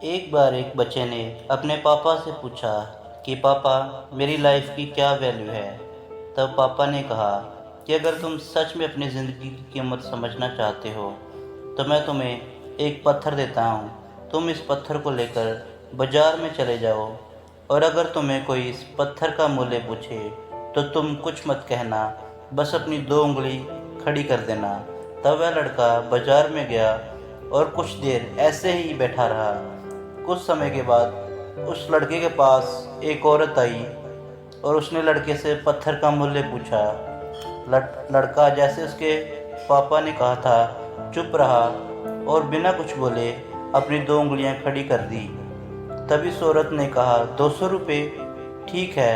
एक बार एक बच्चे ने अपने पापा से पूछा कि पापा, मेरी लाइफ की क्या वैल्यू है। तब पापा ने कहा कि अगर तुम सच में अपनी ज़िंदगी की कीमत समझना चाहते हो तो मैं तुम्हें एक पत्थर देता हूँ। तुम इस पत्थर को लेकर बाज़ार में चले जाओ और अगर तुम्हें कोई इस पत्थर का मूल्य पूछे तो तुम कुछ मत कहना, बस अपनी दो उंगली खड़ी कर देना। तब वह लड़का बाज़ार में गया और कुछ देर ऐसे ही बैठा रहा। कुछ समय के बाद उस लड़के के पास एक औरत आई और उसने लड़के से पत्थर का मूल्य पूछा। लड़का जैसे उसके पापा ने कहा था चुप रहा और बिना कुछ बोले अपनी दो उंगलियां खड़ी कर दी। तभी उस औरत ने कहा, 200 रुपये, ठीक है,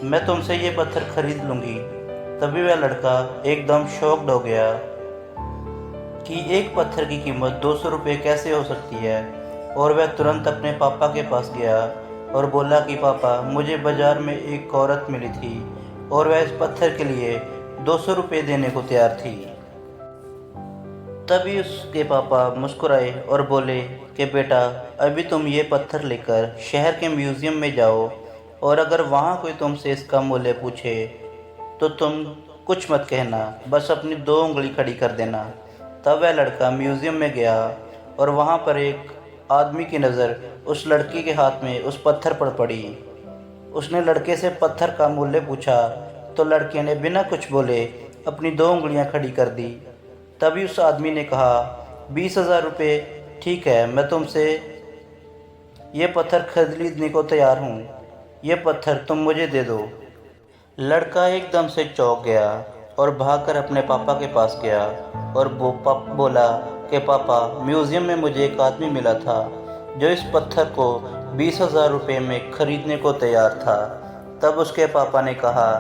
मैं तुमसे ये पत्थर खरीद लूँगी। तभी वह लड़का एकदम शॉक्ड हो गया कि एक पत्थर की कीमत 200 रुपये कैसे हो सकती है। और वह तुरंत अपने पापा के पास गया और बोला कि पापा, मुझे बाज़ार में एक औरत मिली थी और वह इस पत्थर के लिए 200 रुपये देने को तैयार थी। तभी उसके पापा मुस्कुराए और बोले कि बेटा, अभी तुम ये पत्थर लेकर शहर के म्यूज़ियम में जाओ और अगर वहाँ कोई तुमसे इसका मूल्य पूछे तो तुम कुछ मत कहना, बस अपनी दो उंगली खड़ी कर देना। तब वह लड़का म्यूज़ियम में गया और वहाँ पर एक आदमी की नज़र उस लड़के के हाथ में उस पत्थर पर पड़ी। उसने लड़के से पत्थर का मूल्य पूछा तो लड़के ने बिना कुछ बोले अपनी दो उंगलियां खड़ी कर दी। तभी उस आदमी ने कहा, 20,000 रुपये, ठीक है, मैं तुमसे ये पत्थर खरीदने को तैयार हूँ। ये पत्थर तुम मुझे दे दो। लड़का एकदम से चौंक गया और भागकर अपने पापा के पास गया और बोला कि पापा, म्यूज़ियम में मुझे एक आदमी मिला था जो इस पत्थर को 20,000 रुपये में ख़रीदने को तैयार था। तब उसके पापा ने कहा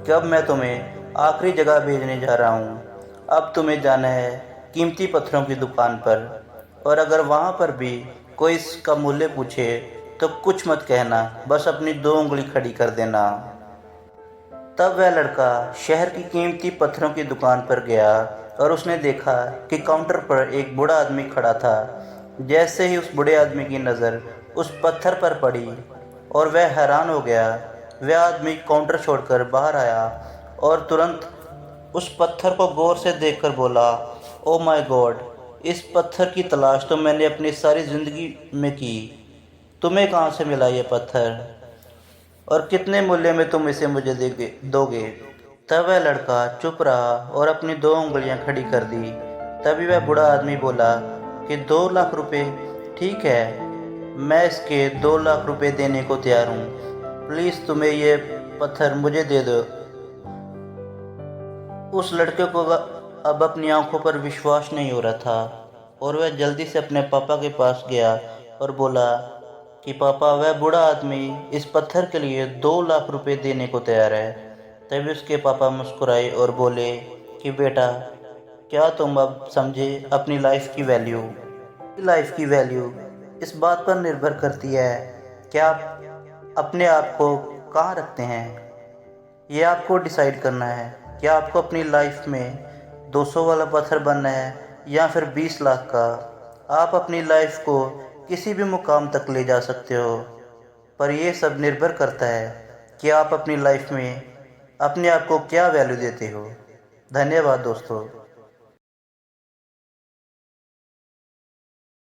कि अब मैं तुम्हें आखिरी जगह भेजने जा रहा हूँ। अब तुम्हें जाना है कीमती पत्थरों की दुकान पर और अगर वहाँ पर भी कोई इसका मूल्य पूछे तो कुछ मत कहना, बस अपनी दो उंगली खड़ी कर देना। तब वह लड़का शहर की कीमती पत्थरों की दुकान पर गया और उसने देखा कि काउंटर पर एक बूढ़ा आदमी खड़ा था। जैसे ही उस बूढ़े आदमी की नज़र उस पत्थर पर पड़ी और वह हैरान हो गया, वह आदमी काउंटर छोड़कर बाहर आया और तुरंत उस पत्थर को गौर से देखकर बोला, ओ माय गॉड, इस पत्थर की तलाश तो मैंने अपनी सारी ज़िंदगी में की। तुम्हें कहाँ से मिला ये पत्थर और कितने मूल्य में तुम इसे मुझे दोगे। तब वह लड़का चुप रहा और अपनी दो उंगलियां खड़ी कर दी। तभी वह बूढ़ा आदमी बोला कि 2 लाख रुपए, ठीक है, मैं इसके 2 लाख रुपए देने को तैयार हूँ। प्लीज़ तुम्हें ये पत्थर मुझे दे दो। उस लड़के को अब अपनी आंखों पर विश्वास नहीं हो रहा था और वह जल्दी से अपने पापा के पास गया और बोला कि पापा, वह बूढ़ा आदमी इस पत्थर के लिए 2 लाख रुपए देने को तैयार है। तभी उसके पापा मुस्कुराए और बोले कि बेटा, क्या तुम अब समझे अपनी लाइफ की वैल्यू। लाइफ की वैल्यू इस बात पर निर्भर करती है कि आप अपने आप को कहाँ रखते हैं। ये आपको डिसाइड करना है कि आपको अपनी लाइफ में 200 वाला पत्थर बनना है या फिर 20 लाख का। आप अपनी लाइफ को किसी भी मुकाम तक ले जा सकते हो, पर यह सब निर्भर करता है कि आप अपनी लाइफ में अपने आप को क्या वैल्यू देते हो। धन्यवाद दोस्तों।